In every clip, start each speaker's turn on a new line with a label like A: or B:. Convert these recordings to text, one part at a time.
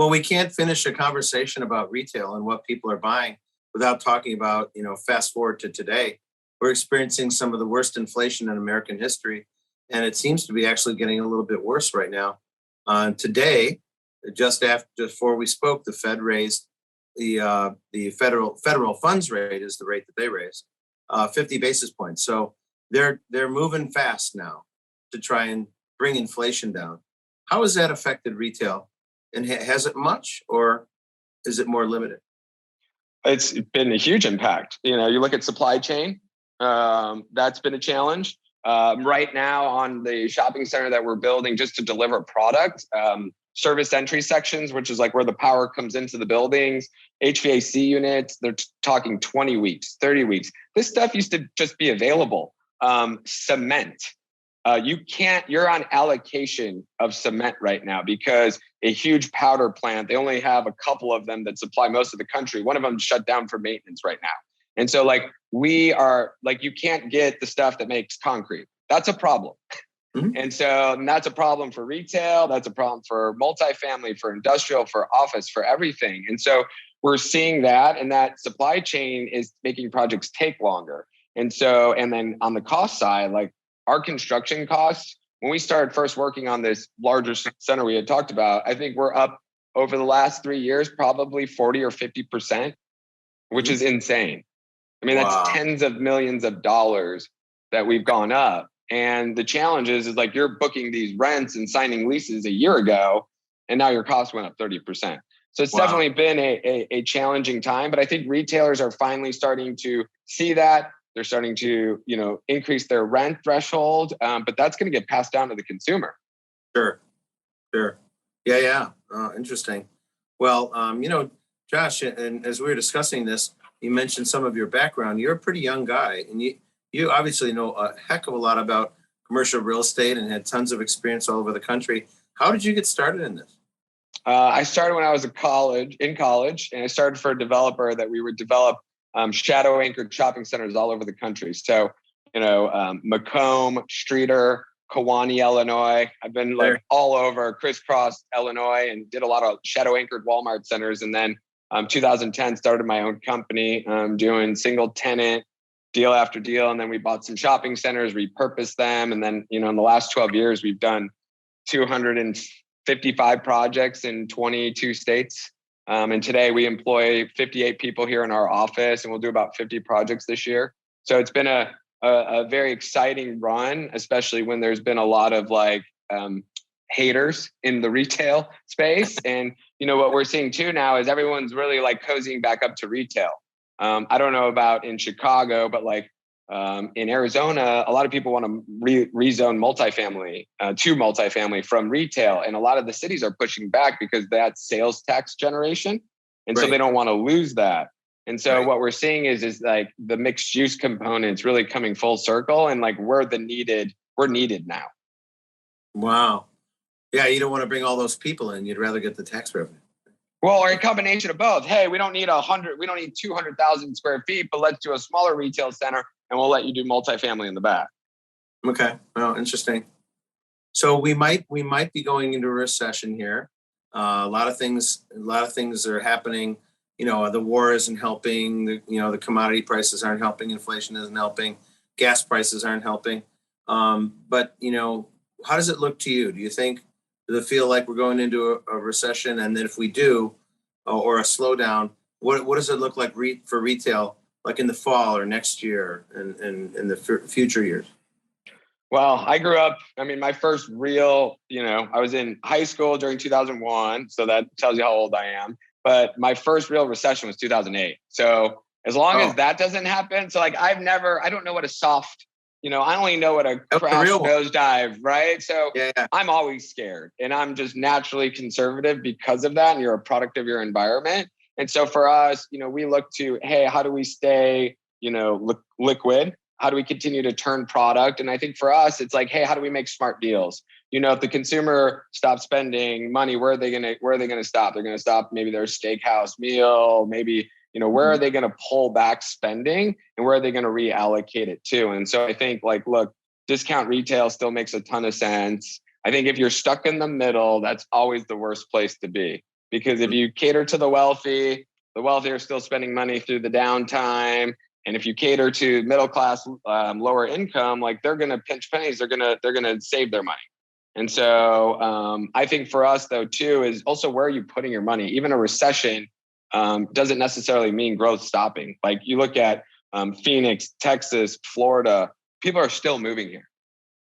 A: Well, we can't finish a conversation about retail and what people are buying without talking about, fast forward to today. We're experiencing some of the worst inflation in American history, and it seems to be actually getting a little bit worse right now. Today, just after before we spoke, the Fed raised the federal funds rate is the rate that they raised, 50 basis points. So they're moving fast now to try and bring inflation down. How has that affected retail? And has it much, or is it more limited?
B: It's been a huge impact. You look at supply chain, that's been a challenge. Right now on the shopping center that we're building just to deliver product, service entry sections, which is like where the power comes into the buildings, HVAC units, they're talking 20 weeks, 30 weeks. This stuff used to just be available. Cement. You're on allocation of cement right now because a huge powder plant, they only have a couple of them that supply most of the country. One of them shut down for maintenance right now. And so you can't get the stuff that makes concrete. That's a problem. Mm-hmm. And that's a problem for retail. That's a problem for multifamily, for industrial, for office, for everything. And so we're seeing that, and that supply chain is making projects take longer. And then on the cost side, like our construction costs, when we started first working on this larger center we had talked about, I think we're up over the last 3 years, probably 40 or 50%, which is insane. I mean, That's tens of millions of dollars that we've gone up. And the challenge is like you're booking these rents and signing leases a year ago, and now your costs went up 30%. So it's definitely been a challenging time, but I think retailers are finally starting to see that. They're starting to, increase their rent threshold, but that's going to get passed down to the consumer.
A: Sure. Yeah. Interesting. Well, Josh, and as we were discussing this, you mentioned some of your background. You're a pretty young guy, and you obviously know a heck of a lot about commercial real estate and had tons of experience all over the country. How did you get started in this?
B: I started when I was in college, and I started for a developer that we would develop shadow anchored shopping centers all over the country. So, Macomb, Streeter, Kewanee, Illinois. I've been all over, crisscross Illinois, and did a lot of shadow anchored Walmart centers. And then 2010 started my own company doing single tenant deal after deal. And then we bought some shopping centers, repurposed them. And then, in the last 12 years, we've done 255 projects in 22 states. And today we employ 58 people here in our office, and we'll do about 50 projects this year. So it's been a very exciting run, especially when there's been a lot of haters in the retail space. And, what we're seeing too now is everyone's really cozying back up to retail. I don't know about in Chicago, but in Arizona, a lot of people want to rezone multifamily to multifamily from retail. And a lot of the cities are pushing back because that's sales tax generation. And so they don't want to lose that. And so what we're seeing is the mixed use components really coming full circle, and we're needed now.
A: Wow. Yeah. You don't want to bring all those people in. You'd rather get the tax revenue.
B: Well, or a combination of both. Hey, we don't need 200,000 square feet, but let's do a smaller retail center, and we'll let you do multifamily in the back.
A: Okay. Well, interesting. So we might be going into a recession here. A lot of things are happening. The war isn't helping. The commodity prices aren't helping. Inflation isn't helping. Gas prices aren't helping. But how does it look to you? Does it feel like we're going into a recession? And then if we do, or a slowdown, what does it look like for retail, like in the fall or next year and in the future years?
B: Well, I grew up, my first real, I was in high school during 2001. So that tells you how old I am. But my first real recession was 2008. So as long as that doesn't happen, so I don't know what a soft, I only know what a crash nosedive, right? So I'm always scared, and I'm just naturally conservative because of that. And you're a product of your environment. And so for us, we look to, hey, how do we stay, liquid? How do we continue to turn product? And I think for us, it's hey, how do we make smart deals? If the consumer stops spending money, where are they going to stop? They're going to stop maybe their steakhouse meal, maybe, where are they going to pull back spending, and where are they going to reallocate it to? And so I think look, discount retail still makes a ton of sense. I think if you're stuck in the middle, that's always the worst place to be. because if you cater to the wealthy are still spending money through the downtime. And if you cater to middle class, lower income, like they're going to pinch pennies. They're going to save their money. And so I think for us though too is also where are you putting your money? Even a recession doesn't necessarily mean growth stopping. Like you look at Phoenix, Texas, Florida, people are still moving here.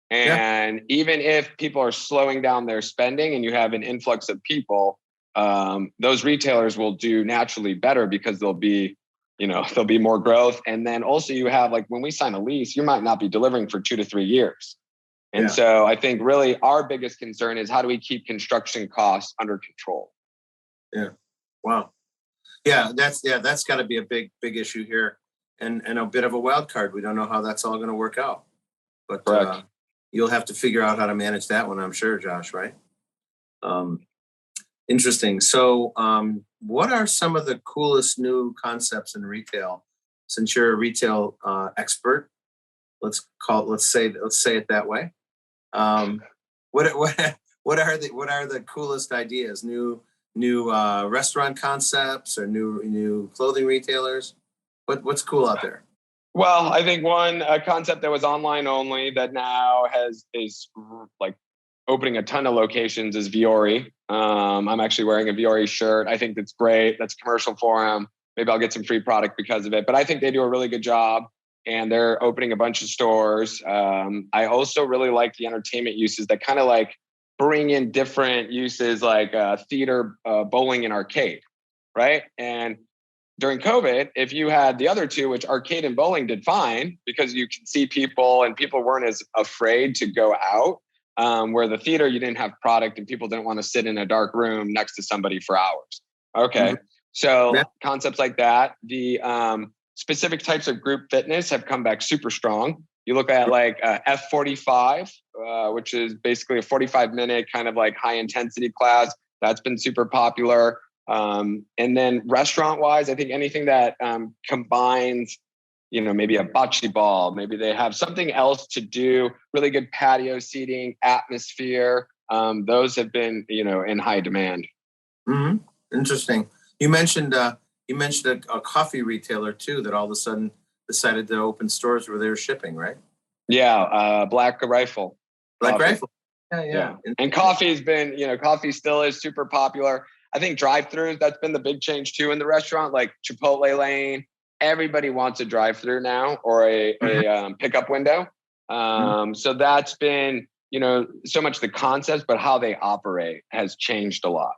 B: And even if people are slowing down their spending and you have an influx of people, those retailers will do naturally better because there'll be more growth. And then also you have, like, when we sign a lease, you might not be delivering for 2 to 3 years. And so I think really our biggest concern is how do we keep construction costs under control?
A: Yeah. Wow. Yeah, that's got to be a big issue here, and a bit of a wild card. We don't know how that's all going to work out, but you'll have to figure out how to manage that one, I'm sure, Josh. Right? Interesting. So, what are some of the coolest new concepts in retail? Since you're a retail expert, let's say it that way. What are the coolest ideas? New restaurant concepts or new clothing retailers? What's cool out there?
B: Well, I think one concept that was online only that now is like opening a ton of locations is Viore. I'm actually wearing a Viore shirt. I think that's great. That's commercial for them. Maybe I'll get some free product because of it. But I think they do a really good job, and they're opening a bunch of stores. I also really like the entertainment uses that kind of like bring in different uses like theater, bowling, and arcade, right? And during COVID, if you had the other two, which arcade and bowling did fine because you can see people and people weren't as afraid to go out, where the theater, you didn't have product and people didn't want to sit in a dark room next to somebody for hours. Okay. So concepts like that, the specific types of group fitness have come back super strong. You look at like F45, which is basically a 45-minute kind of like high intensity class. That's been super popular. And then restaurant wise, I think anything that combines, maybe a bocce ball, maybe they have something else to do, really good patio seating, atmosphere. Those have been, in high demand.
A: Mm-hmm. Interesting. You mentioned a coffee retailer too that all of a sudden decided to open stores where they were shipping, right?
B: Yeah, Black Rifle.
A: Black
B: coffee.
A: Rifle. Yeah.
B: And coffee's been, coffee still is super popular. I think drive-throughs, that's been the big change too in the restaurant, like Chipotle lane. Everybody wants a drive-through now or a pickup window. So that's been, so much the concepts, but how they operate has changed a lot.